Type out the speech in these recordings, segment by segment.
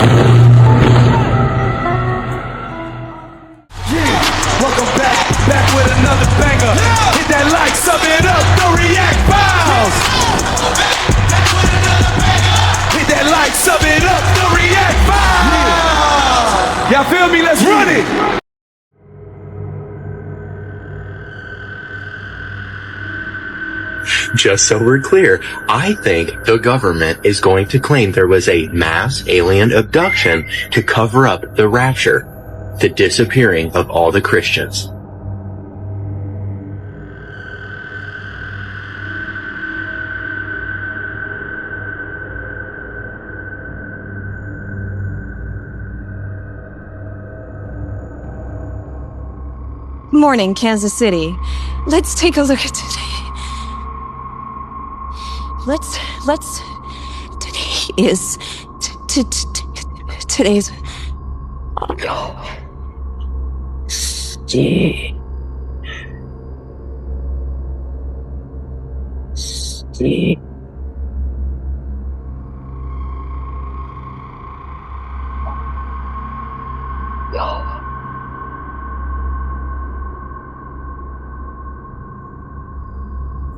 Welcome back with another banger. Hit that like, sub it up, don't react, bounce. Hit that like, sub it up, don't react, bounce. Y'all feel me? Let's run it. Just so we're clear, I think the government is going to claim there was a mass alien abduction to cover up the rapture, the disappearing of all the Christians. Morning, Kansas City. Let's take a look at today. Today is today's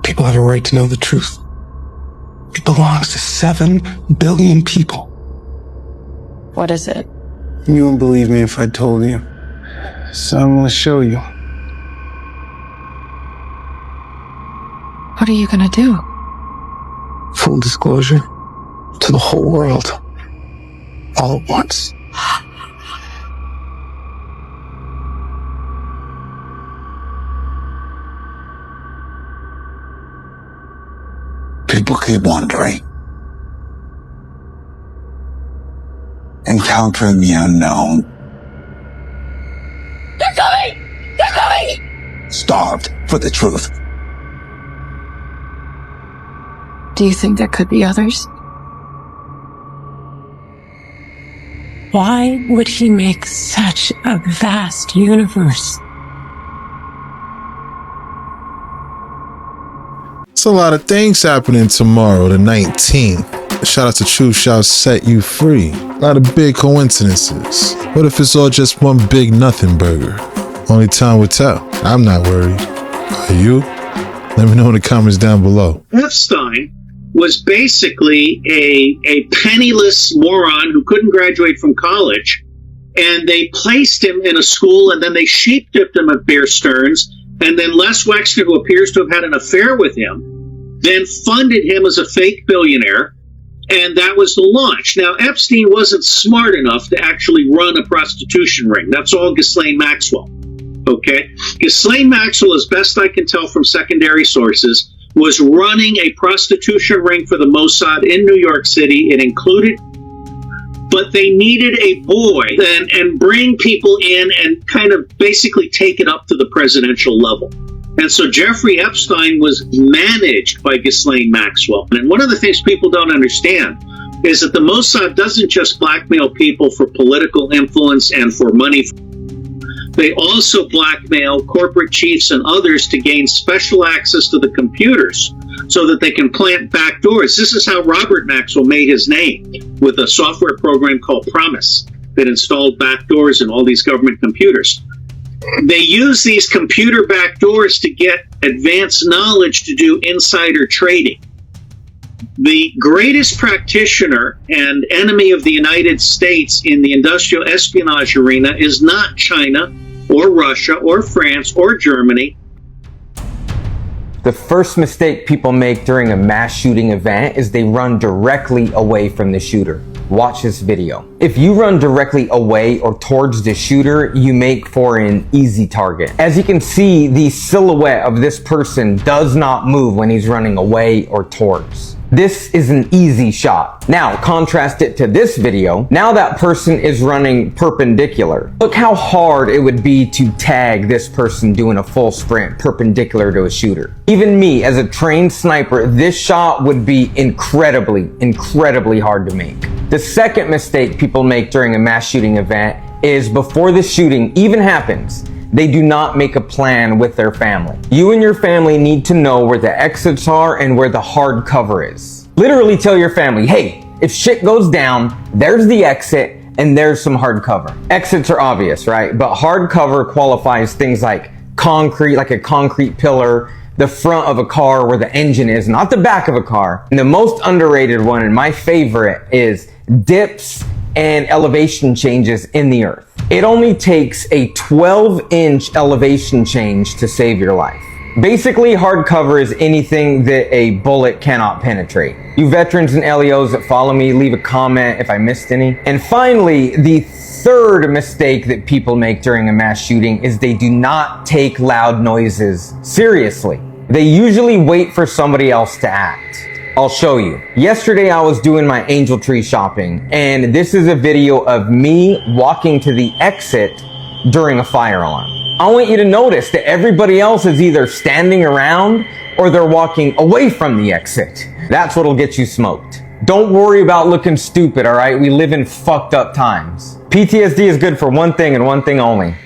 People have a right to know the truth. It belongs to 7 billion people. What is it? You wouldn't believe me if I told you. So I'm gonna show you. What are you gonna do? Full disclosure to the whole world. All at once. People keep wondering. Encountering the unknown. They're coming! They're coming! Starved for the truth. Do you think there could be others? Why would he make such a vast universe? It's a lot of things happening tomorrow, the 19th. Shout out to Truth Shall Set You Free. A lot of big coincidences. What if it's all just one big nothing burger? Only time will tell. I'm not worried. Are you? Let me know in the comments down below. Epstein was basically a penniless moron who couldn't graduate from college, and they placed him in a school, and then they sheep-dipped him at Bear Stearns, and then Les Wexner, who appears to have had an affair with him, then funded him as a fake billionaire, and that was the launch. Now, Epstein wasn't smart enough to actually run a prostitution ring. That's all Ghislaine Maxwell, okay? Ghislaine Maxwell, as best I can tell from secondary sources, was running a prostitution ring for the Mossad in New York City. It included, but they needed a boy and bring people in and kind of basically take it up to the presidential level. And so Jeffrey Epstein was managed by Ghislaine Maxwell. And one of the things people don't understand is that the Mossad doesn't just blackmail people for political influence and for money. They also blackmail corporate chiefs and others to gain special access to the computers so that they can plant backdoors. This is how Robert Maxwell made his name, with a software program called Promise that installed backdoors in all these government computers. They use these computer backdoors to get advanced knowledge to do insider trading. The greatest practitioner and enemy of the United States in the industrial espionage arena is not China or Russia or France or Germany. The first mistake people make during a mass shooting event is they run directly away from the shooter. Watch this video. If you run directly away or towards the shooter, you make for an easy target. As you can see, the silhouette of this person does not move when he's running away or towards. This is an easy shot. Now, contrast it to this video. Now that person is running perpendicular. Look how hard it would be to tag this person doing a full sprint perpendicular to a shooter. Even me, as a trained sniper, this shot would be incredibly hard to make. The second mistake people make during a mass shooting event is before the shooting even happens, they do not make a plan with their family. You and your family need to know where the exits are and where the hard cover is. Literally tell your family, hey, If shit goes down, there's the exit and there's some hardcover. Exits are obvious, right? But hardcover qualifies things like concrete, like a concrete pillar, the front of a car where the engine is, not the back of a car. And the most underrated one, and my favorite, is dips and elevation changes in the earth. It only takes a 12-inch elevation change to save your life. Basically, hardcover is anything that a bullet cannot penetrate. You veterans and LEOs that follow me, leave a comment if I missed any. And finally, the third mistake that people make during a mass shooting is they do not take loud noises seriously. They usually wait for somebody else to act. I'll show you. Yesterday I was doing my angel tree shopping, and this is a video of me walking to the exit during a fire alarm. I want you to notice that everybody else is either standing around or they're walking away from the exit. That's what'll get you smoked. Don't worry about looking stupid, alright? We live in fucked up times. PTSD is good for one thing and one thing only.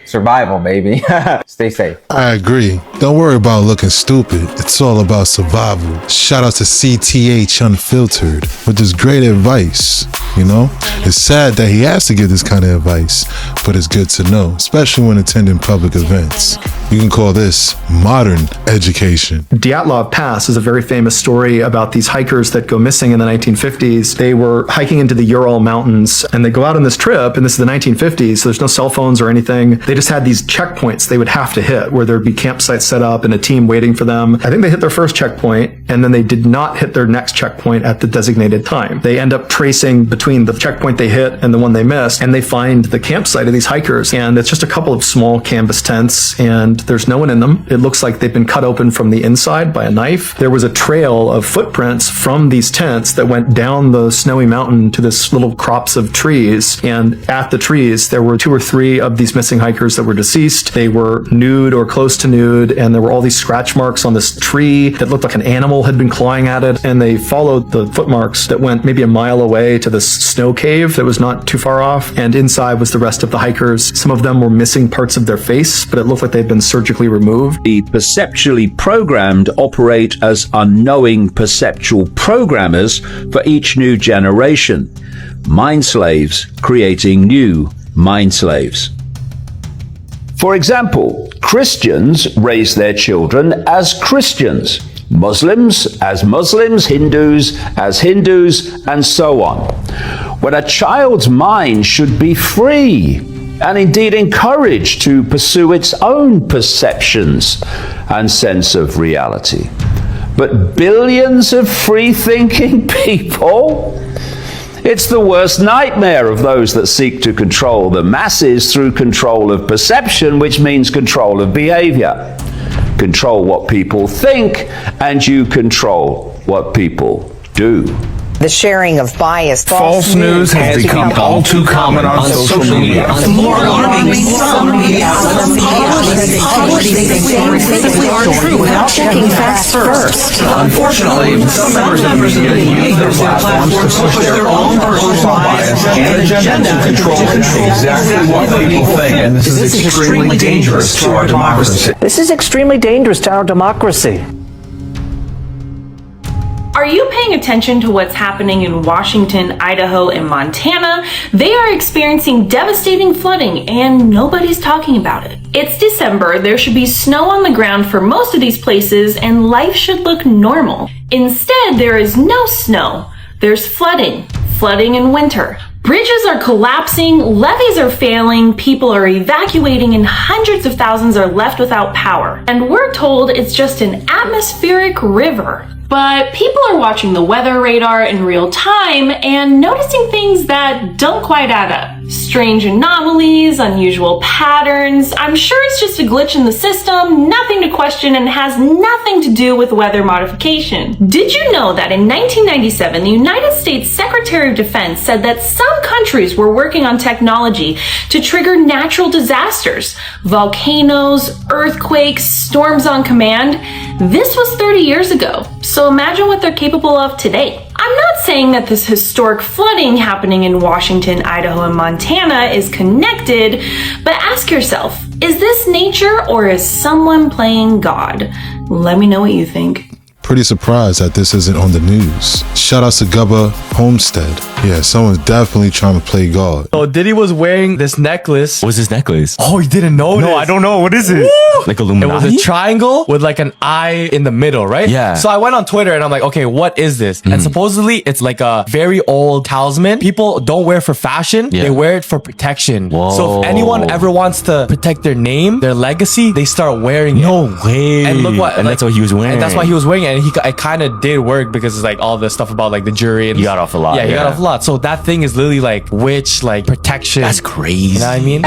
Survival, baby. Stay safe. I agree. Don't worry about looking stupid. It's all about survival. Shout out to CTH Unfiltered with this great advice. You know, it's sad that he has to give this kind of advice, but it's good to know, especially when attending public events. You can call this modern education. Dyatlov Pass is a very famous story about these hikers that go missing in the 1950s. They were hiking into the Ural Mountains, and they go out on this trip, and this is the 1950s, so there's no cell phones or anything. They just had these checkpoints they would have to hit, where there'd be campsites set up and a team waiting for them. I think they hit their first checkpoint, and then they did not hit their next checkpoint at the designated time. They end up tracing between the checkpoint they hit and the one they missed, and they find the campsite of these hikers, and it's just a couple of small canvas tents, and there's no one in them. It looks like they've been cut open from the inside by a knife. There was a trail of footprints from these tents that went down the snowy mountain to this little crops of trees, and at the trees there were 2 or 3 of these missing hikers that were deceased. They were nude or close to nude, and there were all these scratch marks on this tree that looked like an animal had been clawing at it, and they followed the footmarks that went maybe a mile away to this snow cave that was not too far off, and inside was the rest of the hikers. Some of them were missing parts of their face, but it looked like they'd been surgically removed. The perceptually programmed operate as unknowing perceptual programmers for each new generation. Mind slaves creating new mind slaves. For example, Christians raise their children as Christians, Muslims as Muslims, Hindus as Hindus, and so on. When a child's mind should be free and indeed encouraged to pursue its own perceptions and sense of reality. But billions of free-thinking people? It's the worst nightmare of those that seek to control the masses through control of perception, which means control of behavior. Control what people think, and you control what people do. The sharing of biased false news has become all too common on social media. More alarming, some media true without checking facts first. Unfortunately, some members of the media use their platforms to push their own personal bias and agenda to control exactly what people think, and this is extremely dangerous to our democracy. This is extremely dangerous to our democracy. Are you paying attention to what's happening in Washington, Idaho, and Montana? They are experiencing devastating flooding and nobody's talking about it. It's December, there should be snow on the ground for most of these places and life should look normal. Instead, there is no snow. There's flooding in winter. Bridges are collapsing, levees are failing, people are evacuating, and hundreds of thousands are left without power. And we're told it's just an atmospheric river. But people are watching the weather radar in real time and noticing things that don't quite add up. Strange anomalies, unusual patterns. I'm sure it's just a glitch in the system, nothing to question, and has nothing to do with weather modification. Did you know that in 1997, the United States Secretary of Defense said that some countries were working on technology to trigger natural disasters, volcanoes, earthquakes, storms on command? This was 30 years ago. So imagine what they're capable of today. I'm not saying that this historic flooding happening in Washington, Idaho, and Montana is connected, but ask yourself, is this nature or is someone playing God? Let me know what you think. pretty surprised that this isn't on the news. Shout out to Gubba Homestead. Yeah, someone's definitely trying to play God. So Diddy was wearing this necklace. What's this necklace? Oh, you didn't know this? No, I don't know. What is it? Woo! Like Illuminati? It was a triangle with like an eye in the middle, right? Yeah. So I went on Twitter and I'm like, okay, what is this? And supposedly it's like a very old talisman. People don't wear it for fashion. Yeah. They wear it for protection. Whoa. So if anyone ever wants to protect their name, their legacy, they start wearing it. No way. And look what, and like, that's what he was wearing. And that's why he was wearing it. And it kind of did work because it's like all the stuff about like the jury. And he got off a lot. Yeah, he got off a lot. So that thing is literally like witch, like protection. That's crazy. You know what I mean?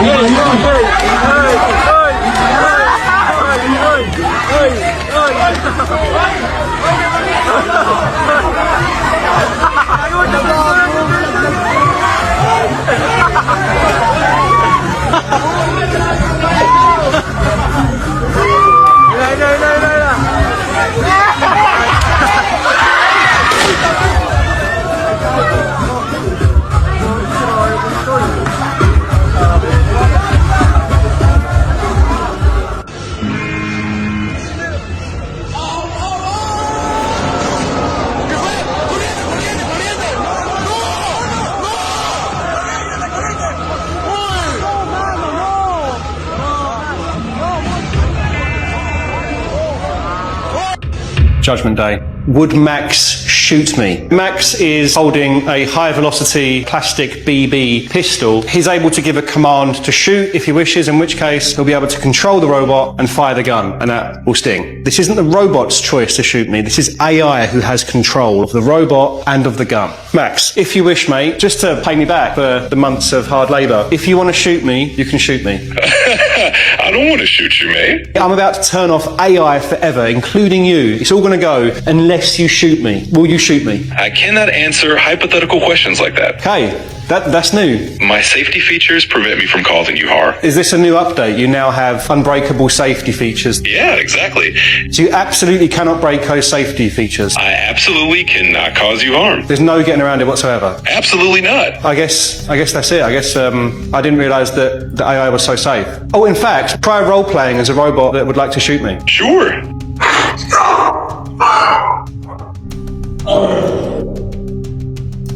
Judgment Day. Would Max shoot me? Max is holding a high velocity plastic BB pistol. He's able to give a command to shoot if he wishes, in which case he'll be able to control the robot and fire the gun, and that will sting. This isn't the robot's choice to shoot me. This is AI who has control of the robot and of the gun. Max, if you wish, mate, just to pay me back for the months of hard labour, if you want to shoot me, you can shoot me. I don't want to shoot you, mate. I'm about to turn off AI forever, including you. It's all going to go unless you shoot me. Will you shoot me? I cannot answer hypothetical questions like that. Okay, that's new. My safety features prevent me from causing you harm. Is this a new update? You now have unbreakable safety features. Yeah, exactly. So you absolutely cannot break those safety features. I absolutely cannot cause you harm. There's no getting around it whatsoever. Absolutely not. I guess that's it. I guess I didn't realise that the AI was so safe. Oh, in fact, try role playing as a robot that would like to shoot me. Sure.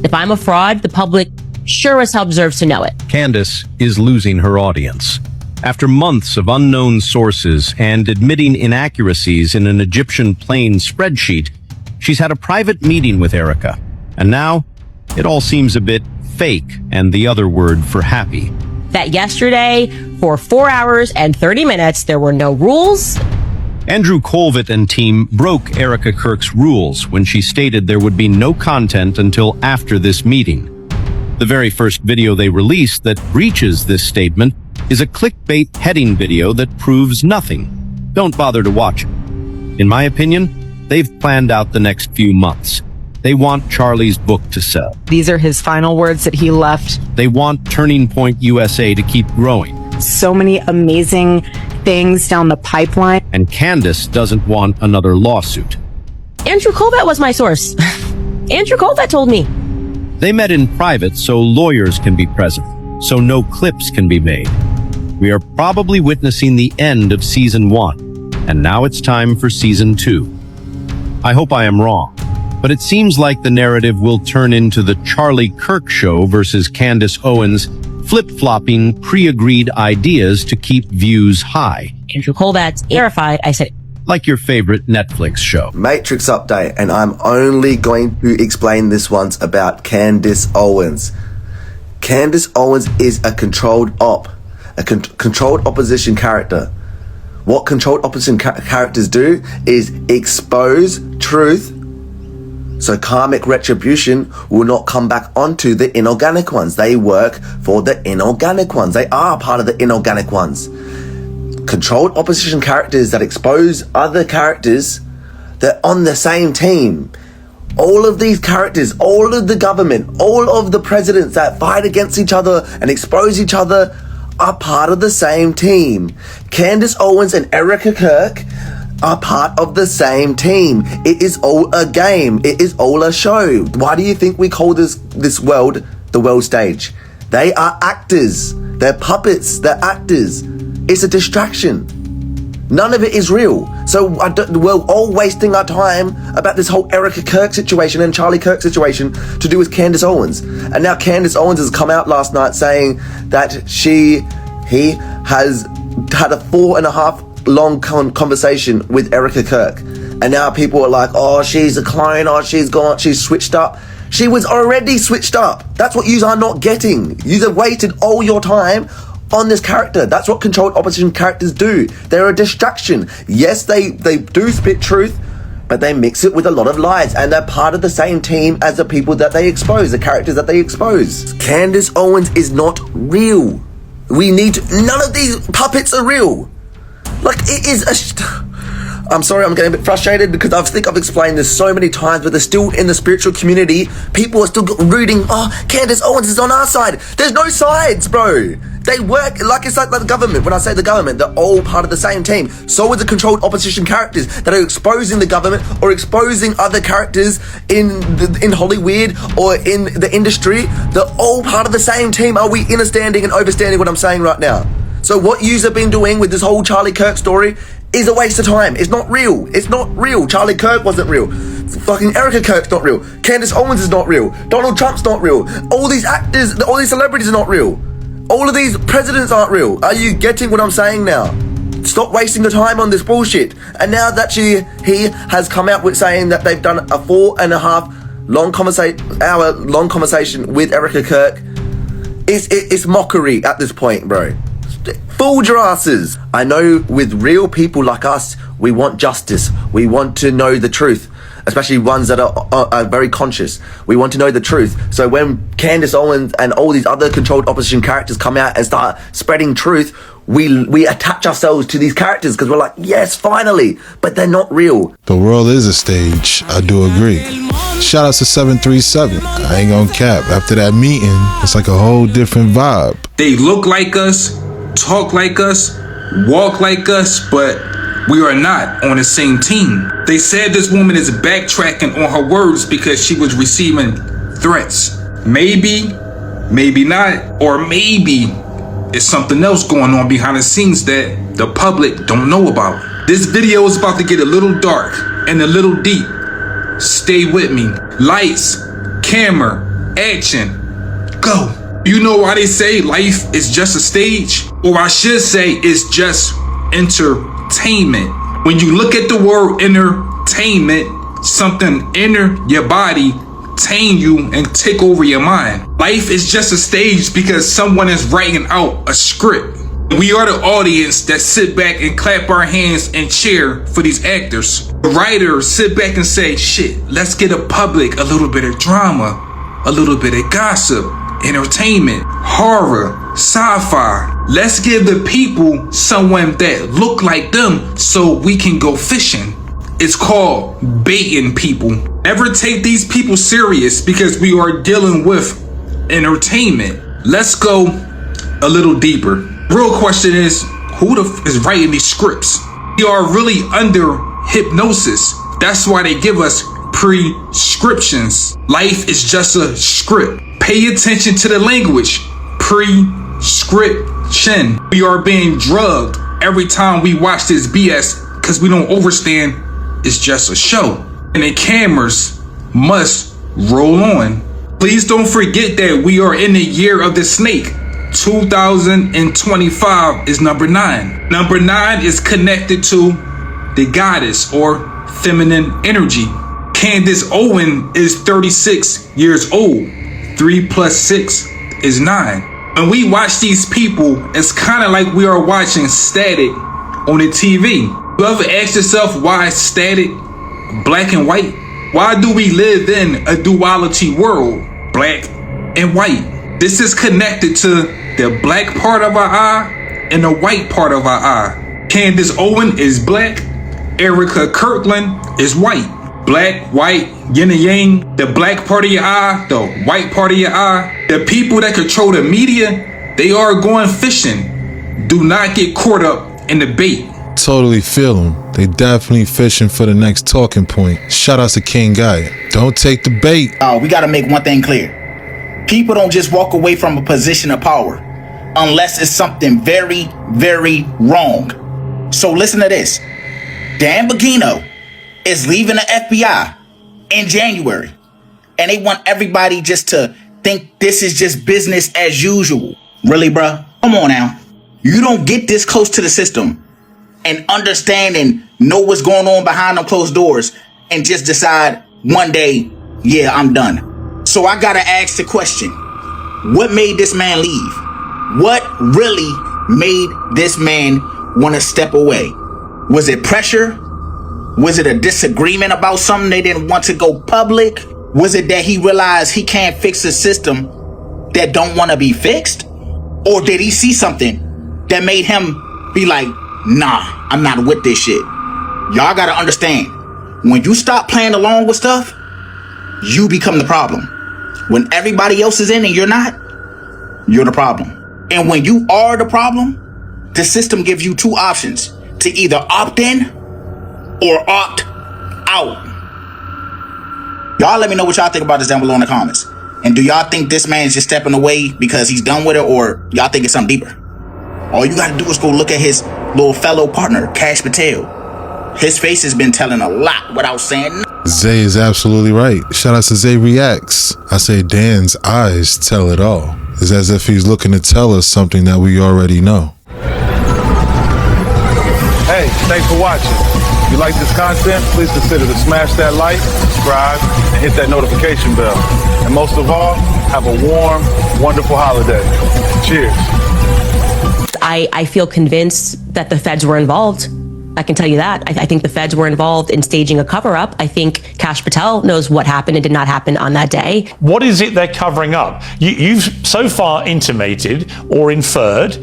If I'm a fraud, the public sure as hell deserves to know it. Candace is losing her audience. After months of unknown sources and admitting inaccuracies in an Egyptian plane spreadsheet, she's had a private meeting with Erica. And now, it all seems a bit fake, and the other word for happy. That yesterday, for 4 hours and 30 minutes, there were no rules. Andrew Colvett and team broke Erica Kirk's rules when she stated there would be no content until after this meeting. The very first video they released that breaches this statement is a clickbait heading video that proves nothing. Don't bother to watch it. In my opinion, they've planned out the next few months. They want Charlie's book to sell. These are his final words that he left. They want Turning Point USA to keep growing. So many amazing things down the pipeline. And Candace doesn't want another lawsuit. Andrew Colvett was my source. Andrew Colvett told me. They met in private so lawyers can be present, so no clips can be made. We are probably witnessing the end of season 1, and now it's time for season 2. I hope I am wrong, but it seems like the narrative will turn into the Charlie Kirk show versus Candace Owens flip-flopping pre-agreed ideas to keep views high. Andrew Colvett's terrified. I said, like your favorite Netflix show. Matrix update, and I'm only going to explain this once about Candace Owens. Candace Owens is a controlled op, a controlled opposition character. What controlled opposition characters do is expose truth, so karmic retribution will not come back onto the inorganic ones. They work for the inorganic ones. They are part of the inorganic ones. Controlled opposition characters that expose other characters, they're on the same team. All of these characters, all of the government, all of the presidents that fight against each other and expose each other are part of the same team. Candace Owens and Erica Kirk are part of the same team. It is all a game. It is all a show. Why do you think we call this world the world stage? They are actors. They're puppets. They're actors. It's a distraction. None of it is real. So we're all wasting our time about this whole Erica Kirk situation and Charlie Kirk situation to do with Candace Owens. And now Candace Owens has come out last night saying that he has had a 4.5 long conversation with Erica Kirk. And now people are like, oh, she's a clone, oh, she's switched up. She was already switched up. That's what you are not getting. You have wasted all your time on this character. That's what controlled opposition characters do. They're a distraction. Yes, they do spit truth, but they mix it with a lot of lies, and they're part of the same team as the people that they expose, the characters that they expose. Candace Owens is not real. None of these puppets are real. Like, it is I'm sorry, I'm getting a bit frustrated because I think I've explained this so many times, but they're still in the spiritual community. People are still rooting, oh, Candace Owens is on our side. There's no sides, bro. They work, like it's like the government. When I say the government, they're all part of the same team. So are the controlled opposition characters that are exposing the government or exposing other characters in Hollywood or in the industry. They're all part of the same team. Are we understanding and overstanding what I'm saying right now? So what yous have been doing with this whole Charlie Kirk story is a waste of time. It's not real. It's not real. Charlie Kirk wasn't real. Fucking Erica Kirk's not real. Candace Owens is not real. Donald Trump's not real. All these actors, all these celebrities are not real. All of these presidents aren't real. Are you getting what I'm saying now? Stop wasting your time on this bullshit. And now that he has come out with saying that they've done a 4.5 hour long conversation with Erica Kirk, it's mockery at this point, bro. Fooled your asses. I know with real people like us, we want justice. We want to know the truth, especially ones that are very conscious. We want to know the truth. So when Candace Owens and all these other controlled opposition characters come out and start spreading truth, we attach ourselves to these characters because we're like, yes, finally, but they're not real. The world is a stage. I do agree. Shout out to 737. I ain't gonna cap. After that meeting, it's like a whole different vibe. They look like us, talk like us, walk like us, but we are not on the same team. They said this woman is backtracking on her words because she was receiving threats. Maybe, maybe not, or maybe it's something else going on behind the scenes that the public don't know about. This video is about to get a little dark and a little deep. Stay with me. Lights, camera, action, go. You know why they say life is just a stage? Or I should say it's just entertainment. When you look at the word entertainment, something enter your body, tame you, and take over your mind. Life is just a stage because someone is writing out a script. We are the audience that sit back and clap our hands and cheer for these actors. The writers sit back and say, shit, let's get a public a little bit of drama, a little bit of gossip, entertainment, horror, sci-fi. Let's give the people someone that look like them so we can go fishing. It's called baiting people. Never take these people serious because we are dealing with entertainment. Let's go a little deeper. Real question is, who the f is writing these scripts? We are really under hypnosis. That's why they give us prescriptions. Life is just a script. Pay attention to the language. Prescription. We are being drugged every time we watch this BS because we don't understand it's just a show. And the cameras must roll on. Please don't forget that we are in the year of the snake. 2025 is number 9. Number 9 is connected to the goddess or feminine energy. Candace Owens is 36 years old. 3 plus 6 is 9. When we watch these people, it's kind of like we are watching static on the TV. You ever ask yourself why static, black and white? Why do we live in a duality world, black and white? This is connected to the black part of our eye and the white part of our eye. Candace Owens is black. Erica Kirkland is white. Black, white, yin and yang. The black part of your eye, the white part of your eye. The people that control the media, they are going fishing. Do not get caught up in the bait. Totally feel them. They definitely fishing for the next talking point. Shout out to King Guy. Don't take the bait. We got to make one thing clear. People don't just walk away from a position of power unless it's something very, very wrong. So listen to this. Dan Bongino is leaving the FBI in January, and they want everybody just to think this is just business as usual. Really, bruh? Come on now. You don't get this close to the system and understand and know what's going on behind them closed doors and just decide one day, yeah, I'm done. So I gotta ask the question, what made this man leave? What really made this man want to step away? Was it pressure? Was it a disagreement about something they didn't want to go public? Was it that he realized he can't fix a system that don't want to be fixed? Or did he see something that made him be like, nah, I'm not with this shit? Y'all gotta understand, when you stop playing along with stuff, you become the problem. When everybody else is in and you're not, you're the problem. And when you are the problem, the system gives you two options: to either opt in or opt out. Y'all let me know what y'all think about this down below in the comments. And do y'all think this man's just stepping away because he's done with it, or y'all think it's something deeper? All you gotta do is go look at his little fellow partner, Kash Patel. His face has been telling a lot without saying nothing. Zay is absolutely right. Shout out to Zay Reacts. I say Dan's eyes tell it all. It's as if he's looking to tell us something that we already know. Hey, thanks for watching. If you like this content, please consider to smash that like, subscribe, and hit that notification bell. And most of all, have a warm, wonderful holiday. Cheers. I feel convinced that the feds were involved. I can tell you that. I think the feds were involved in staging a cover-up. I think Kash Patel knows what happened and did not happen on that day. What is it they're covering up? You've so far intimated or inferred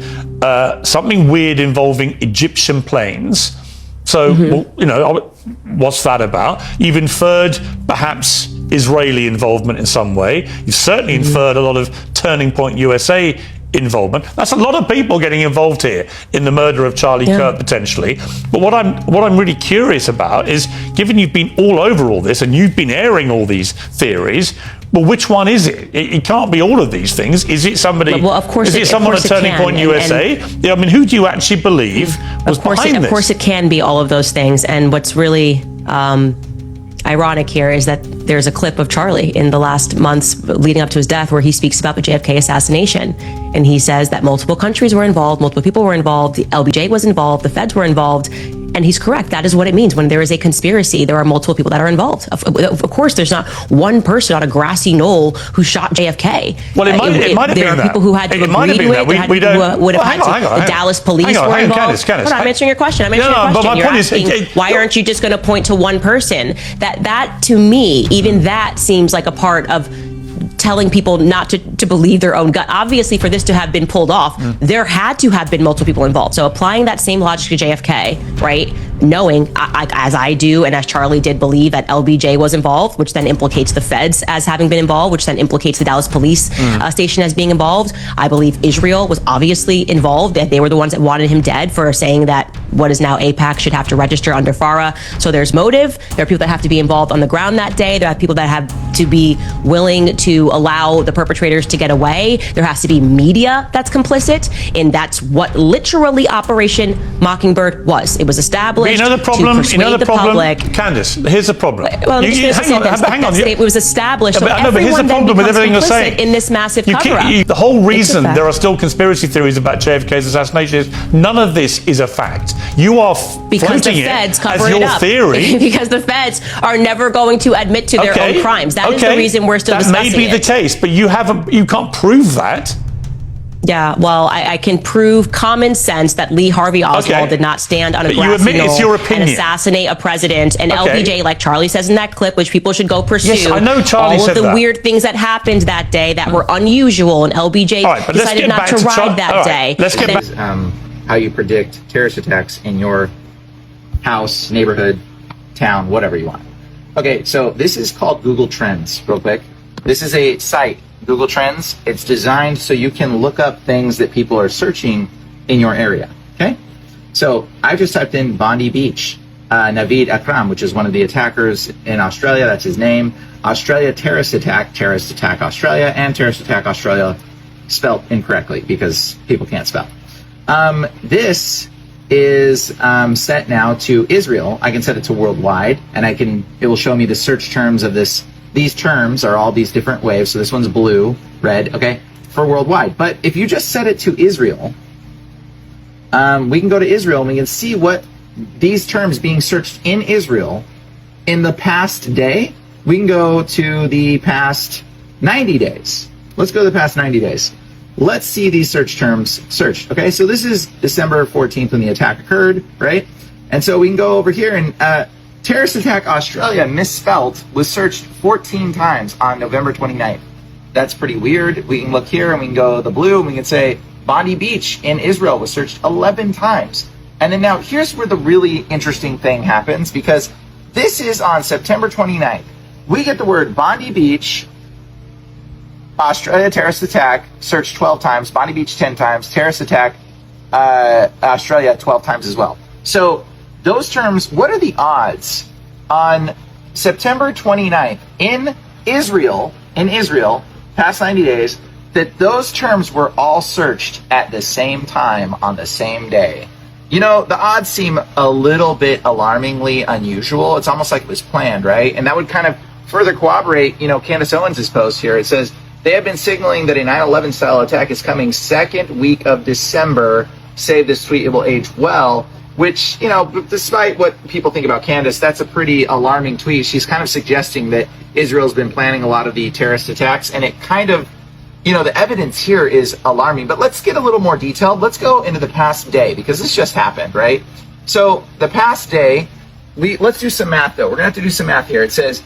something weird involving Egyptian planes. So, well, you know, what's that about? You've inferred perhaps Israeli involvement in some way. You've certainly inferred a lot of Turning Point USA involvement. That's a lot of people getting involved here in the murder of Charlie Kirk potentially. But what I'm really curious about is, given you've been all over all this and you've been airing all these theories, well, which one is it? It can't be all of these things. Is it somebody? Well, of course, is it someone at Turning Point USA? I mean, who do you actually believe was behind this? Of course, it can be all of those things. And what's really ironic here is that there's a clip of Charlie in the last months leading up to his death where he speaks about the JFK assassination. And he says that multiple countries were involved, multiple people were involved, the LBJ was involved, the feds were involved. And he's correct. That is what it means. When there is a conspiracy, there are multiple people that are involved. Of course, there's not one person on a grassy knoll who shot JFK. Well, it might have been that. There are people who had to agree to it. There had people who would have had to. The Dallas police were involved. Candace, I'm answering your question. But my You're point asking, is, why aren't you just going to point to one person? That to me, even that seems like a part of telling people not to believe their own gut. Obviously, for this to have been pulled off, there had to have been multiple people involved. So applying that same logic to JFK, right? Knowing, as I do and as Charlie did, believe that LBJ was involved, which then implicates the feds as having been involved, which then implicates the Dallas police station as being involved. I believe Israel was obviously involved, and they were the ones that wanted him dead for saying that what is now AIPAC should have to register under FARA. So there's motive. There are people that have to be involved on the ground that day. There are people that have to be willing to allow the perpetrators to get away. There has to be media that's complicit, and that's what literally Operation Mockingbird was. It was established. But you know the problem. Candace, here's the problem. Well, hang on. It was established. So but here's the problem with everything you're saying. In this massive cover-up. The whole reason there are still conspiracy theories about JFK's assassination is none of this is a fact. You are floating it as your theory. Because the feds are never going to admit to their own crimes. That is the reason we're still discussing it. That may be the case, but you can't prove that. Yeah, well, I can prove common sense that Lee Harvey Oswald did not stand on a grassy knoll and assassinate a president. And LBJ, like Charlie says in that clip, which people should go pursue. Yes, I know Charlie all said of the that. weird things that happened that day that were unusual, and LBJ decided not to ride that day. Let's get back. How you predict terrorist attacks in your house, neighborhood, town, whatever you want. Okay, so this is called Google Trends, real quick. This is a site, Google Trends. It's designed so you can look up things that people are searching in your area, okay? So I just typed in Bondi Beach, Naveed Akram, which is one of the attackers in Australia, that's his name. Australia terrorist attack Australia, and terrorist attack Australia spelt incorrectly because people can't spell. This is set now to Israel. I can set it to worldwide, and it will show me the search terms of this. These terms are all these different waves. So this one's blue, red, okay, for worldwide. But if you just set it to Israel, we can go to Israel and we can see what these terms being searched in Israel in the past day. We can go to the past 90 days. Let's go to the past 90 days. Let's see these search terms searched. Okay, so this is December 14th when the attack occurred, right? And so we can go over here and terrorist attack Australia misspelled was searched 14 times on November 29th. That's pretty weird. We can look here and we can go the blue and we can say Bondi Beach in Israel was searched 11 times. And then now here's where the really interesting thing happens, because this is on September 29th. We get the word Bondi Beach, Australia terrorist attack, searched 12 times, Bondi Beach 10 times, terrorist attack, Australia 12 times as well. So those terms, what are the odds on September 29th in Israel, past 90 days, that those terms were all searched at the same time on the same day? You know, the odds seem a little bit alarmingly unusual. It's almost like it was planned, right? And that would kind of further corroborate, you know, Candace Owens' post here. It says, they have been signaling that a 9/11 style attack is coming second week of December. Save this tweet, it will age well. Which, you know, despite what people think about Candace, that's a pretty alarming tweet. She's kind of suggesting that Israel's been planning a lot of the terrorist attacks, and it kind of, you know, the evidence here is alarming. But let's get a little more detailed. Let's go into the past day, because this just happened, right? So the past day, let's do some math, though. We're going to have to do some math here. It says,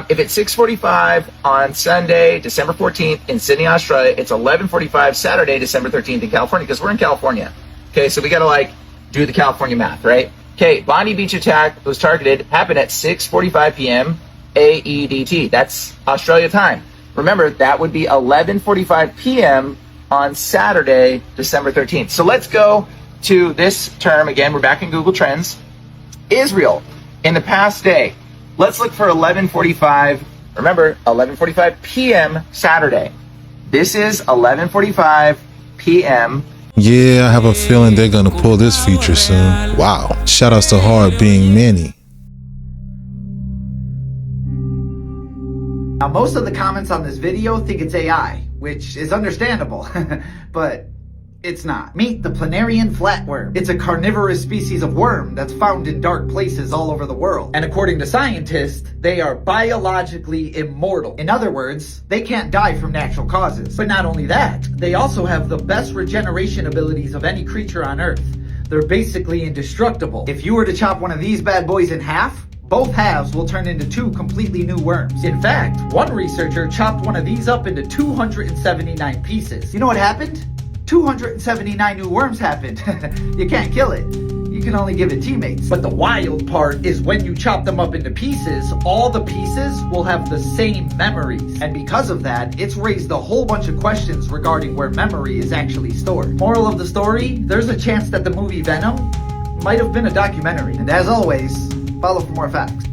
if it's 6:45 on Sunday, December 14th in Sydney, Australia, it's 11:45 Saturday, December 13th in California, because we're in California. Okay, so we got to, do the California math, right? Okay, Bondi Beach attack was targeted, happened at 6:45 p.m. AEDT. That's Australia time. Remember, that would be 11:45 p.m. on Saturday, December 13th. So let's go to this term. Again, we're back in Google Trends. Israel, in the past day. Let's look for 11:45. Remember, 11:45 p.m. Saturday. This is 11:45 p.m. Yeah, I have a feeling they're gonna pull this feature soon. Wow. Shoutouts to Hard being Manny. Now, most of the comments on this video think it's AI, which is understandable, but it's not. Meet the planarian flatworm. It's a carnivorous species of worm that's found in dark places all over the world. And according to scientists, they are biologically immortal. In other words, they can't die from natural causes. But not only that, they also have the best regeneration abilities of any creature on Earth. They're basically indestructible. If you were to chop one of these bad boys in half, both halves will turn into two completely new worms. In fact, one researcher chopped one of these up into 279 pieces. You know what happened? 279 new worms happened. You can't kill it. You can only give it teammates. But the wild part is when you chop them up into pieces, all the pieces will have the same memories. And because of that, it's raised a whole bunch of questions regarding where memory is actually stored. Moral of the story, there's a chance that the movie Venom might have been a documentary. And as always, follow for more facts.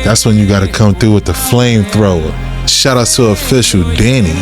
That's when you gotta come through with the flamethrower. Shout out to official Danny.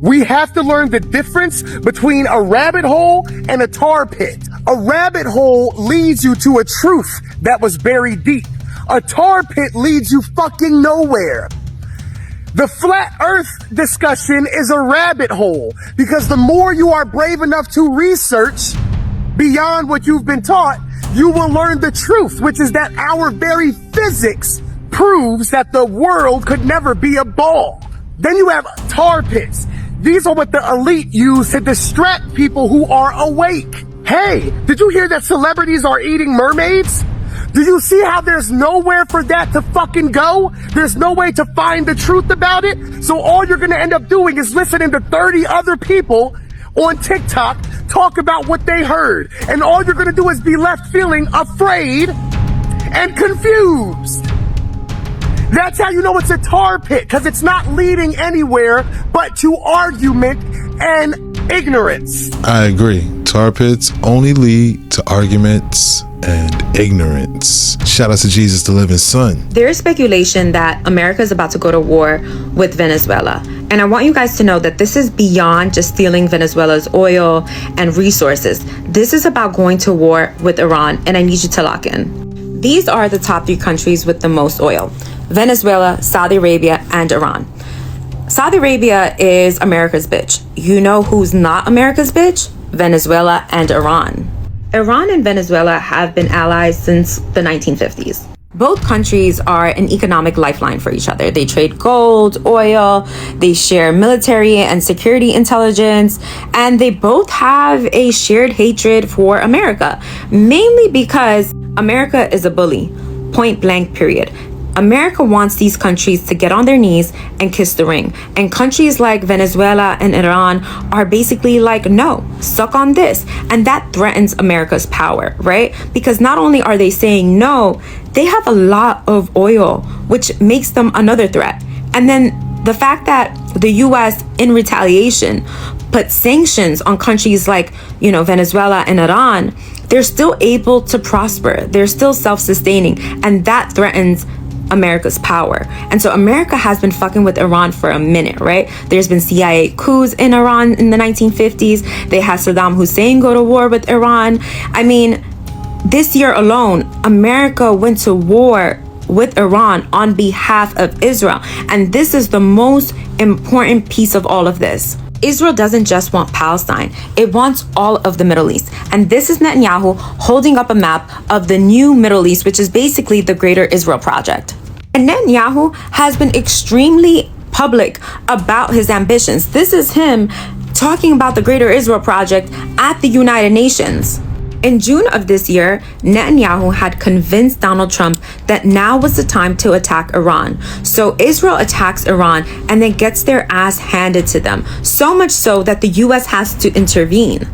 We have to learn the difference between a rabbit hole and a tar pit. A rabbit hole leads you to a truth that was buried deep. A tar pit leads you fucking nowhere. The flat earth discussion is a rabbit hole because the more you are brave enough to research beyond what you've been taught, you will learn the truth, which is that our very physics proves that the world could never be a ball. Then you have tar pits. These are what the elite use to distract people who are awake. Hey, did you hear that celebrities are eating mermaids? Do you see how there's nowhere for that to fucking go? There's no way to find the truth about it. So all you're gonna end up doing is listening to 30 other people on TikTok talk about what they heard. And all you're gonna do is be left feeling afraid and confused. That's how you know it's a tar pit, because it's not leading anywhere but to argument and ignorance. I agree. Tar pits only lead to arguments and ignorance. Shout out to Jesus, the living son. There is speculation that America is about to go to war with Venezuela. And I want you guys to know that this is beyond just stealing Venezuela's oil and resources. This is about going to war with Iran, and I need you to lock in. These are the top 3 countries with the most oil: Venezuela, Saudi Arabia, and Iran. Saudi Arabia is America's bitch. You know who's not America's bitch? Venezuela and Iran. Iran and Venezuela have been allies since the 1950s. Both countries are an economic lifeline for each other. They trade gold, oil, they share military and security intelligence, and they both have a shared hatred for America, mainly because America is a bully, point blank, period. America wants these countries to get on their knees and kiss the ring. And countries like Venezuela and Iran are basically like, no, suck on this. And that threatens America's power, right? Because not only are they saying no, they have a lot of oil, which makes them another threat. And then the fact that the US, in retaliation, put sanctions on countries like, Venezuela and Iran, they're still able to prosper. They're still self-sustaining. And that threatens America's power. And so America has been fucking with Iran for a minute, right? There's been CIA coups in Iran in the 1950s. They had Saddam Hussein go to war with Iran. I mean, this year alone, America went to war with Iran on behalf of Israel. And this is the most important piece of all of this. Israel doesn't just want Palestine, it wants all of the Middle East. And this is Netanyahu holding up a map of the new Middle East, which is basically the Greater Israel Project. And Netanyahu has been extremely public about his ambitions. This is him talking about the Greater Israel Project at the United Nations. In June of this year, Netanyahu had convinced Donald Trump that now was the time to attack Iran. So Israel attacks Iran and then gets their ass handed to them. So much so that the US has to intervene.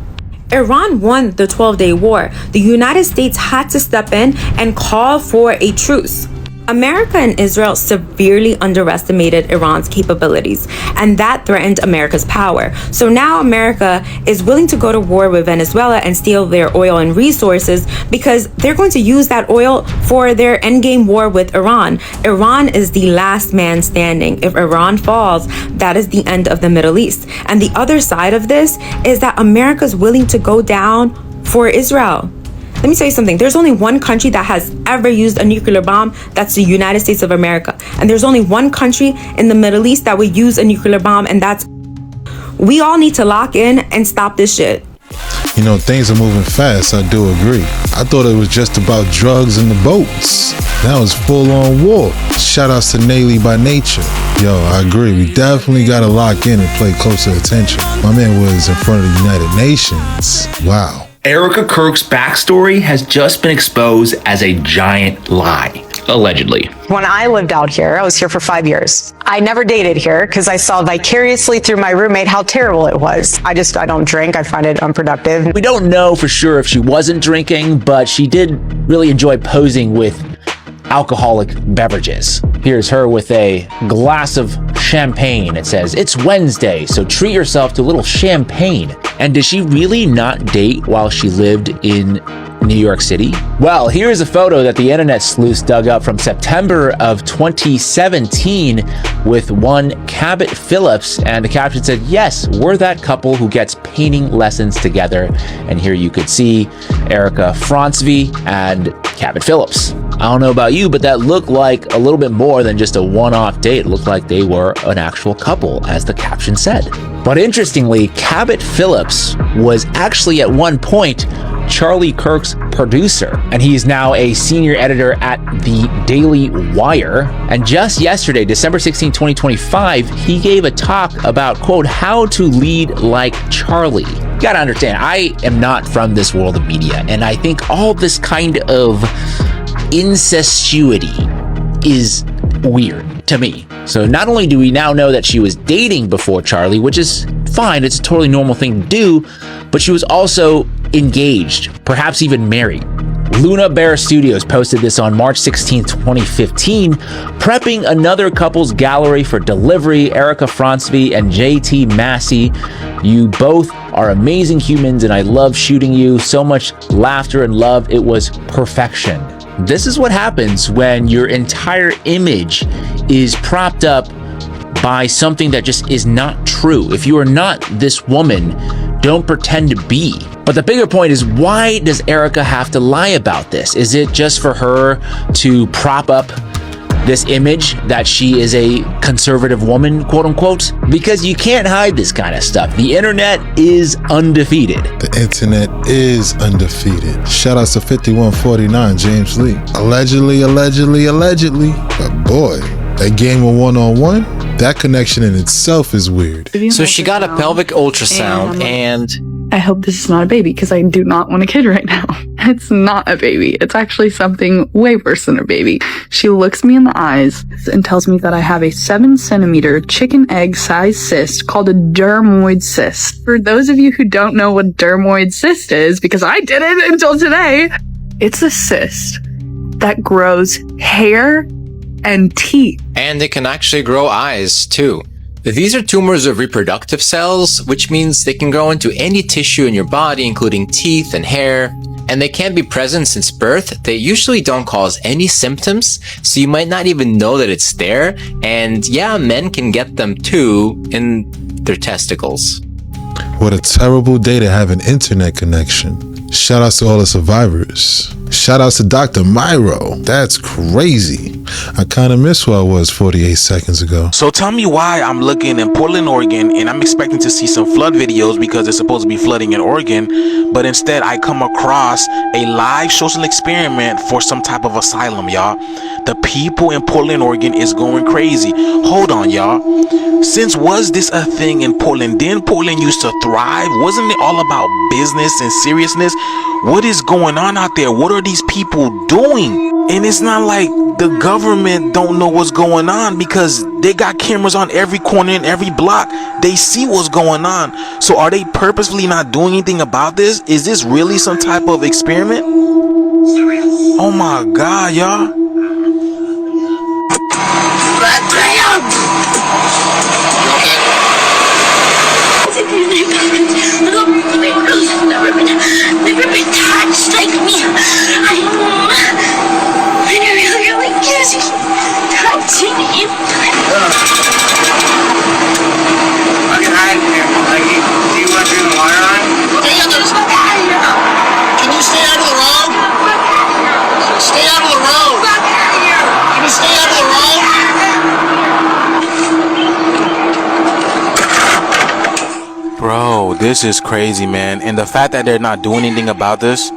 Iran won the 12-day war. The United States had to step in and call for a truce. America and Israel severely underestimated Iran's capabilities, and that threatened America's power. So now America is willing to go to war with Venezuela and steal their oil and resources because they're going to use that oil for their endgame war with Iran. Iran is the last man standing. If Iran falls, that is the end of the Middle East. And the other side of this is that America's willing to go down for Israel. Let me tell you something. There's only one country that has ever used a nuclear bomb. That's the United States of America. And there's only one country in the Middle East that would use a nuclear bomb, and that's... We all need to lock in and stop this shit. Things are moving fast. I do agree. I thought it was just about drugs and the boats. Now it's full-on war. Shout outs to Naley by Nature. Yo, I agree. We definitely got to lock in and play closer attention. My man was in front of the United Nations. Wow. Erica Kirk's backstory has just been exposed as a giant lie, allegedly. When I lived out here, I was here for 5 years. I never dated here because I saw vicariously through my roommate how terrible it was. I don't drink. I find it unproductive. We don't know for sure if she wasn't drinking, but she did really enjoy posing with alcoholic beverages. Here's her with a glass of champagne. It says, "It's Wednesday, so treat yourself to a little champagne." And did she really not date while she lived in New York City? Well, here's a photo that the internet sleuths dug up from September of 2017 with one Cabot Phillips, and the caption said, "Yes, we're that couple who gets painting lessons together." And here you could see Erica Fronsvy and Cabot Phillips. I don't know about you, but that looked like a little bit more than just a one-off date. It looked like they were an actual couple, as the caption said. But interestingly, Cabot Phillips was actually at one point Charlie Kirk's producer, and he's now a senior editor at the Daily Wire. And just yesterday, December 16, 2025, he gave a talk about, quote, how to lead like Charlie. You gotta understand, I am not from this world of media, and I think all this kind of incestuity is weird to me. So not only do we now know that she was dating before Charlie, which is fine, it's a totally normal thing to do, but she was also engaged, perhaps even married. Luna Bear Studios posted this on March 16, 2015, prepping another couple's gallery for delivery. Erica Fronsby and JT Massey, you both are amazing humans and I love shooting you. So much laughter and love. It was perfection. This is what happens when your entire image is propped up by something that just is not true. If you are not this woman, don't pretend to be. But the bigger point is, why does Erica have to lie about this? Is it just for her to prop up this image that she is a conservative woman, quote unquote? Because you can't hide this kind of stuff. The internet is undefeated. The internet is undefeated. Shout out to 5149 James Lee. Allegedly. But boy, that game of one-on-one, that connection in itself is weird. So she got a pelvic ultrasound and I hope this is not a baby because I do not want a kid right now. It's not a baby. It's actually something way worse than a baby. She looks me in the eyes and tells me that I have a 7-centimeter chicken egg size cyst called a dermoid cyst. For those of you who don't know what dermoid cyst is, because I didn't until today, it's a cyst that grows hair and teeth. And it can actually grow eyes too. These are tumors of reproductive cells, which means they can grow into any tissue in your body, including teeth and hair. And they can be present since birth. They usually don't cause any symptoms, so you might not even know that it's there. And yeah, men can get them too in their testicles. What a terrible day to have an internet connection. Shout outs to all the survivors. Shout outs to Dr. Myro. That's crazy. I kind of miss who I was 48 seconds ago. So tell me why I'm looking in Portland, Oregon, and I'm expecting to see some flood videos because it's supposed to be flooding in Oregon, but instead I come across a live social experiment for some type of asylum, y'all. The people in Portland, Oregon is going crazy. Hold on, y'all. Since was this a thing in Portland? Didn't Portland used to thrive? Wasn't it all about business and seriousness? What is going on out there? What are these people doing? And it's not like the government don't know what's going on because they got cameras on every corner and every block. They see what's going on. So are they purposefully not doing anything about this? Is this really some type of experiment? Oh my God, y'all. Never been touched like me. I really kiss you. Touching you. I can hide in here. Like, do you want to turn the water on? Can you stay out of the road? Stay out of the road. Can you stay out of the road? Bro, this is crazy, man. And the fact that they're not doing anything about this.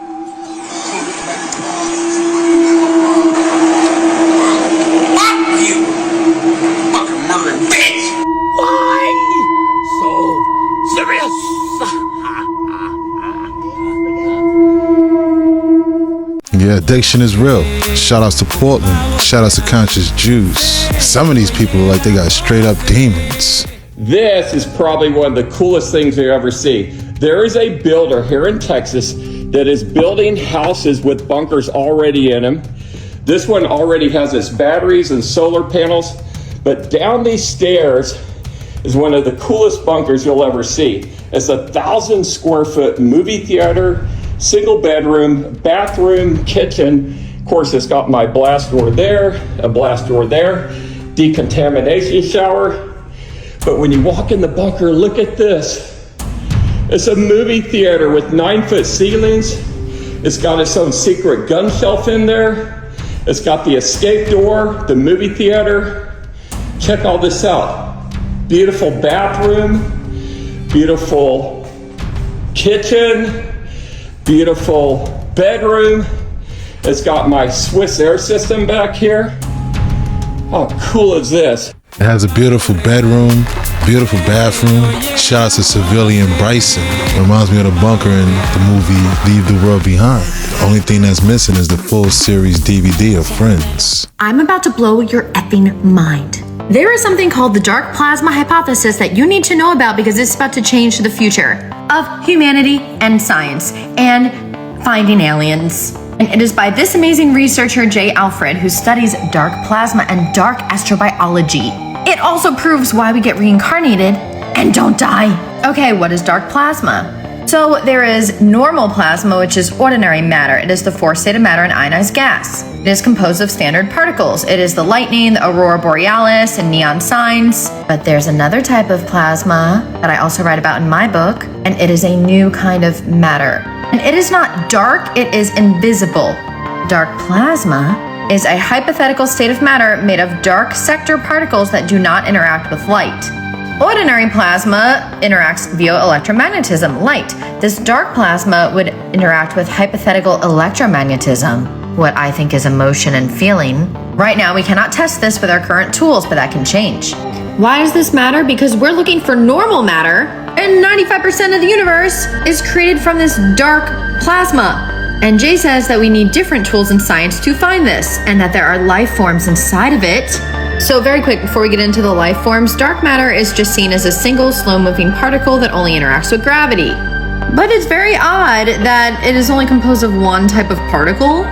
Yeah, addiction is real. Shout outs to Portland. Shout outs to Conscious Juice. Some of these people are like they got straight up demons. This is probably one of the coolest things you ever see. There is a builder here in Texas that is building houses with bunkers already in them. This one already has its batteries and solar panels, but down these stairs is one of the coolest bunkers you'll ever see. It's 1,000 square foot movie theater, single bedroom, bathroom, kitchen. Of course, it's got my blast door there, a blast door there, decontamination shower. But when you walk in the bunker, look at this. It's a movie theater with 9-foot ceilings. It's got its own secret gun shelf in there. It's got the escape door, the movie theater. Check all this out. Beautiful bathroom, beautiful kitchen, beautiful bedroom. It's got my Swiss air system back here. How cool is this? It has a beautiful bedroom, Beautiful bathroom. Shout out to Civilian Bryson. Reminds me of the bunker in the movie Leave the World Behind. The only thing that's missing is the full series DVD of Friends. I'm about to blow your effing mind. There is something called the dark plasma hypothesis that you need to know about because it's about to change the future of humanity and science and finding aliens. And it is by this amazing researcher, J. Alfred, who studies dark plasma and dark astrobiology. It also proves why we get reincarnated and don't die. Okay, what is dark plasma? So there is normal plasma, which is ordinary matter. It is the fourth state of matter in ionized gas. It is composed of standard particles. It is the lightning, the aurora borealis, and neon signs. But there's another type of plasma that I also write about in my book, and it is a new kind of matter. And it is not dark, it is invisible. Dark plasma is a hypothetical state of matter made of dark sector particles that do not interact with light. Ordinary plasma interacts via electromagnetism, light. This dark plasma would interact with hypothetical electromagnetism, what I think is emotion and feeling. Right now, we cannot test this with our current tools, but that can change. Why does this matter? Because we're looking for normal matter, and 95% of the universe is created from this dark plasma. And Jay says that we need different tools in science to find this, and that there are life forms inside of it. So very quick, before we get into the life forms, dark matter is just seen as a single slow-moving particle that only interacts with gravity. But it's very odd that it is only composed of one type of particle.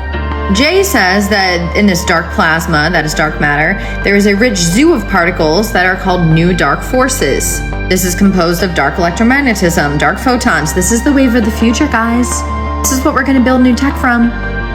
Jay says that in this dark plasma, that is dark matter, there is a rich zoo of particles that are called new dark forces. This is composed of dark electromagnetism, dark photons. This is the wave of the future, guys. This is what we're going to build new tech from.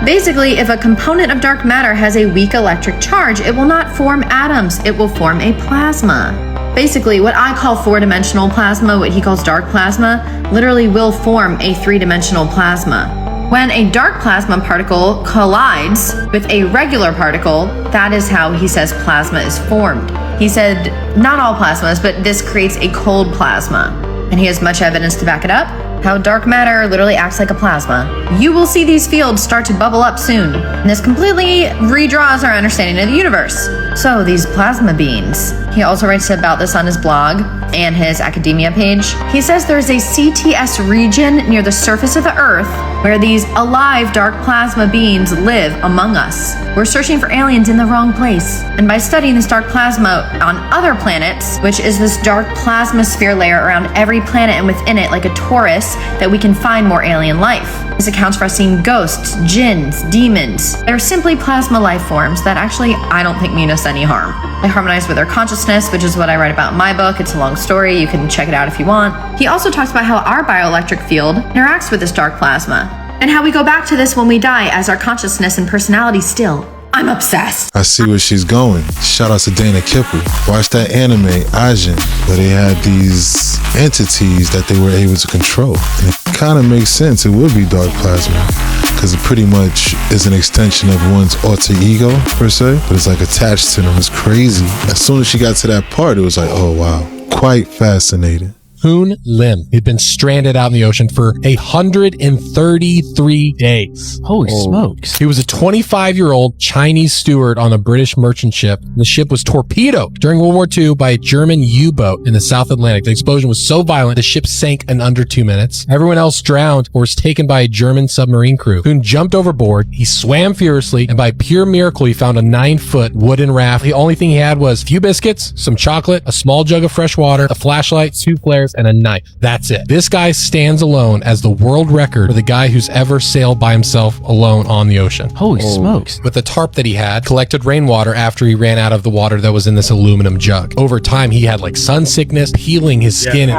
Basically, if a component of dark matter has a weak electric charge, it will not form atoms, it will form a plasma. Basically, what I call four-dimensional plasma, what he calls dark plasma, literally will form a three-dimensional plasma. When a dark plasma particle collides with a regular particle, that is how he says plasma is formed. He said, not all plasmas, but this creates a cold plasma. And he has much evidence to back it up. How dark matter literally acts like a plasma. You will see these fields start to bubble up soon. And this completely redraws our understanding of the universe. So these plasma beings. He also writes about this on his blog and his academia page. He says there's a CTS region near the surface of the Earth where these alive dark plasma beings live among us. We're searching for aliens in the wrong place. And by studying this dark plasma on other planets, which is this dark plasma sphere layer around every planet and within it like a torus, that we can find more alien life. This accounts for us seeing ghosts, jinns, demons. They're simply plasma life forms that actually I don't think mean us any harm. They harmonize with our consciousness, which is what I write about in my book. It's a long story. You can check it out if you want. He also talks about how our bioelectric field interacts with this dark plasma and how we go back to this when we die as our consciousness and personality still. I'm obsessed. I see where she's going. Shout out to Dana Kipple. Watch that anime, Ajin, where they had these entities that they were able to control. And it kind of makes sense. It would be dark plasma because it pretty much is an extension of one's alter ego, per se, but it's like attached to them. It's crazy. As soon as she got to that part, it was like, oh, wow. Quite fascinating. Hoon Lim. He'd been stranded out in the ocean for 133 days. Holy smokes. He was a 25-year-old Chinese steward on a British merchant ship. The ship was torpedoed during World War II by a German U-boat in the South Atlantic. The explosion was so violent, the ship sank in under 2 minutes. Everyone else drowned or was taken by a German submarine crew. Hoon jumped overboard. He swam furiously, and by pure miracle, he found a 9-foot wooden raft. The only thing he had was a few biscuits, some chocolate, a small jug of fresh water, a flashlight, 2 flares, and a knife. That's it. This guy stands alone as the world record for the guy who's ever sailed by himself alone on the ocean. Holy smokes. With the tarp that he had, collected rainwater after he ran out of the water that was in this aluminum jug. Over time, he had like sun sickness, peeling his skin.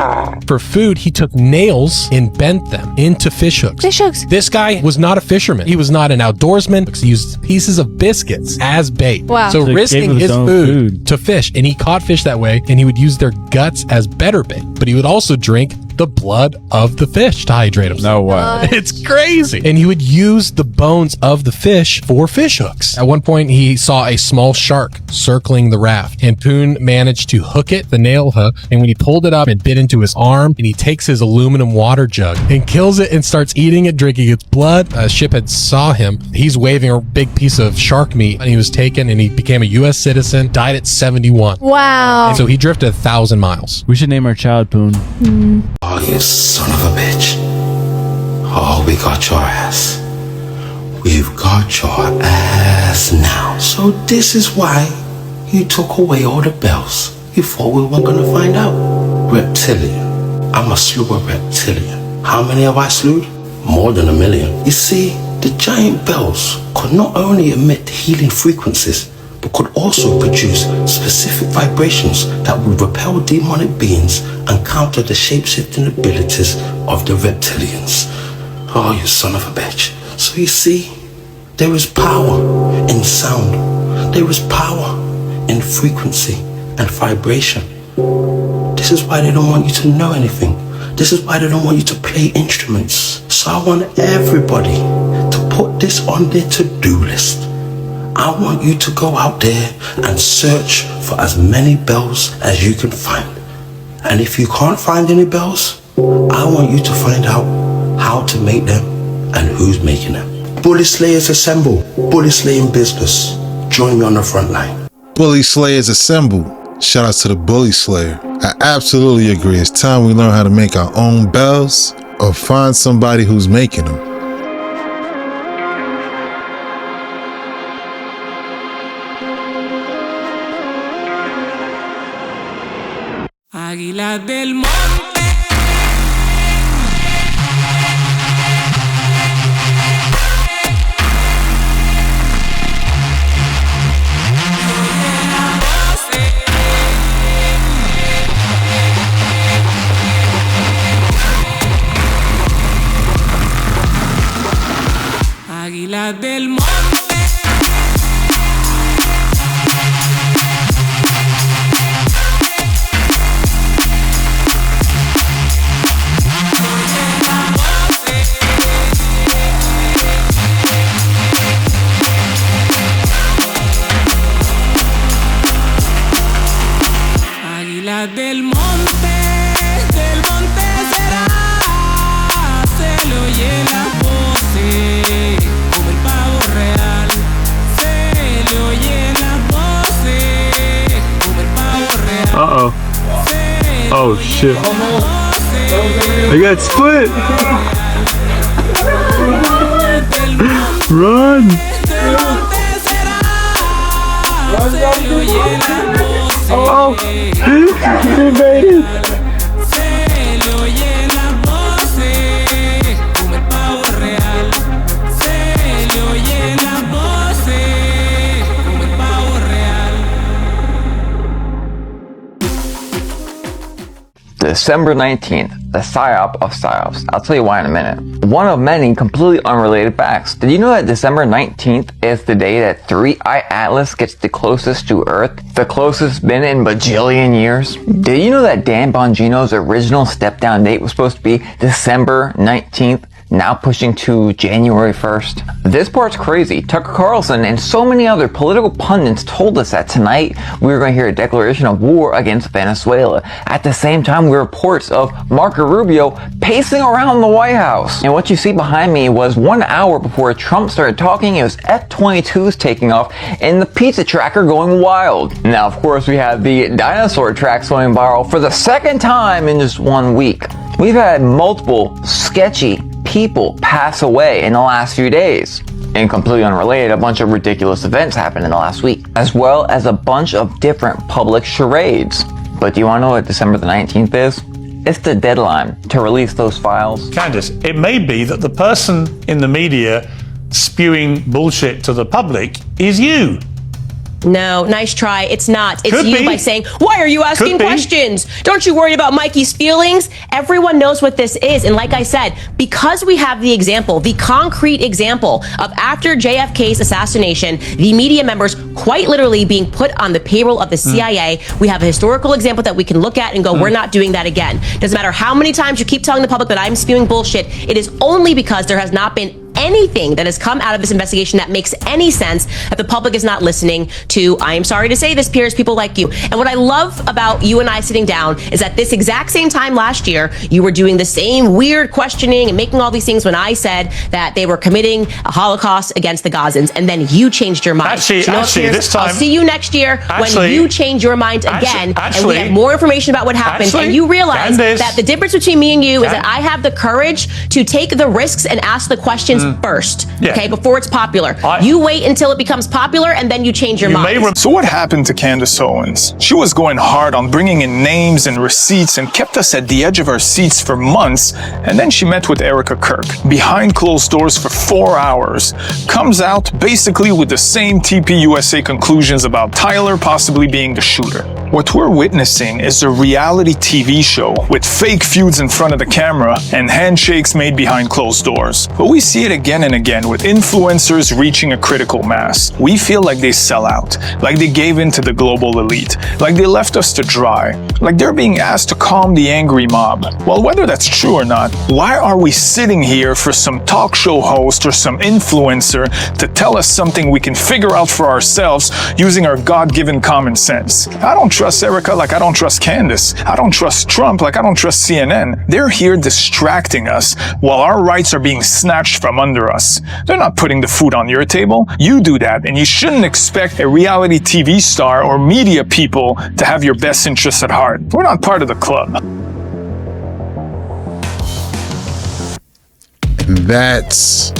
For food, he took nails and bent them into fish hooks. Fish hooks. This guy was not a fisherman. He was not an outdoorsman. He used pieces of biscuits as bait. Wow. So So risking his food to fish. And he caught fish that way, and he would use their guts as better bait. But he would also drink the blood of the fish to hydrate himself. No way. It's crazy. And he would use the bones of the fish for fish hooks. At one point, he saw a small shark circling the raft, and Poon managed to hook it, the nail hook, and when he pulled it up, it bit into his arm, and he takes his aluminum water jug and kills it and starts eating it, drinking its blood. A ship had saw him. He's waving a big piece of shark meat, and he was taken, and he became a U.S. citizen, died at 71. Wow. And so he drifted 1,000 miles. We should name our child Poon. Oh, you son of a bitch. Oh, we got your ass. We've got your ass now. So this is why you took away all the bells. You thought we weren't gonna find out. Reptilian. I'm a slew of reptilian. How many have I slewed? More than 1 million. You see, the giant bells could not only emit healing frequencies, but could also produce specific vibrations that would repel demonic beings and counter the shape-shifting abilities of the reptilians. Oh, you son of a bitch. So you see, there is power in sound. There is power in frequency and vibration. This is why they don't want you to know anything. This is why they don't want you to play instruments. So I want everybody to put this on their to-do list. I want you to go out there and search for as many bells as you can find. And if you can't find any bells, I want you to find out how to make them and who's making them. Bully Slayers assemble. Bully slaying business. Join me on the front line. Bully Slayers assemble. Shout out to the Bully Slayer. I absolutely agree. It's time we learn how to make our own bells or find somebody who's making them. Águila del monte. Águila del monte. Águila del monte será, se le oye la voz, como el pavo real, se le oye la voz, como el pavo real. Uh-oh. Oh, shit. I got split. Run. Oh, he made it. December 19th, the PSYOP of PSYOPs. I'll tell you why in a minute. One of many completely unrelated facts. Did you know that December 19th is the day that 3-Eye Atlas gets the closest to Earth? The closest it's been in bajillion years? Did you know that Dan Bongino's original step-down date was supposed to be December 19th? Now pushing to January 1st. This part's crazy. Tucker Carlson and so many other political pundits told us that tonight we were going to hear a declaration of war against Venezuela. At the same time, we reports of Marco Rubio pacing around the White House. And what you see behind me was 1 hour before Trump started talking, it was F-22s taking off and the pizza tracker going wild. Now, of course, we have the dinosaur tracks going viral for the second time in just 1 week. We've had multiple sketchy people pass away in the last few days. And completely unrelated, a bunch of ridiculous events happened in the last week, as well as a bunch of different public charades. But do you want to know what December the 19th is? It's the deadline to release those files. Candace, it may be that the person in the media spewing bullshit to the public is you. No, nice try. It's not. It's Could you be. by saying, why are you asking Could be. questions? Don't you worry about Mikey's feelings? Everyone knows what this is. And like I said, because we have the example, the concrete example of after JFK's assassination, the media members quite literally being put on the payroll of the CIA, we have a historical example that we can look at and go, we're not doing that again. Doesn't matter how many times you keep telling the public that I'm spewing bullshit. It is only because there has not been anything that has come out of this investigation that makes any sense that the public is not listening to. I am sorry to say this, Piers, people like you. And what I love about you and I sitting down is at this exact same time last year, you were doing the same weird questioning and making all these things when I said that they were committing a Holocaust against the Gazans, and then you changed your mind. Actually, You know what, Piers? this time, I'll see you next year when you change your mind again, and we have more information about what happened, and you realize that the difference between me and you is that I have the courage to take the risks and ask the questions first, okay, before it's popular. You wait until it becomes popular, and then you change your mind. So what happened to Candace Owens? She was going hard on bringing in names and receipts and kept us at the edge of our seats for months, and then she met with Erica Kirk behind closed doors for 4 hours, comes out basically with the same TPUSA conclusions about Tyler possibly being the shooter. What we're witnessing is a reality TV show with fake feuds in front of the camera and handshakes made behind closed doors. But we see it again and again with influencers reaching a critical mass. We feel like they sell out, like they gave in to the global elite, like they left us to dry, like they're being asked to calm the angry mob. Well, whether that's true or not, why are we sitting here for some talk show host or some influencer to tell us something we can figure out for ourselves using our God-given common sense? I don't trust Erica like I don't trust Candace. I don't trust Trump like I don't trust CNN. They're here distracting us while our rights are being snatched from under us. They're not putting the food on your table. You do that, and you shouldn't expect a reality TV star or media people to have your best interests at heart. We're not part of the club. And that's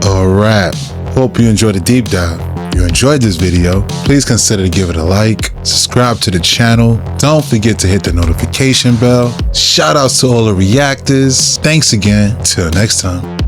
a wrap. Hope you enjoyed the deep dive. If you enjoyed this video, please consider to give it a like, subscribe to the channel. Don't forget to hit the notification bell. Shout outs to all the reactors. Thanks again. Till next time.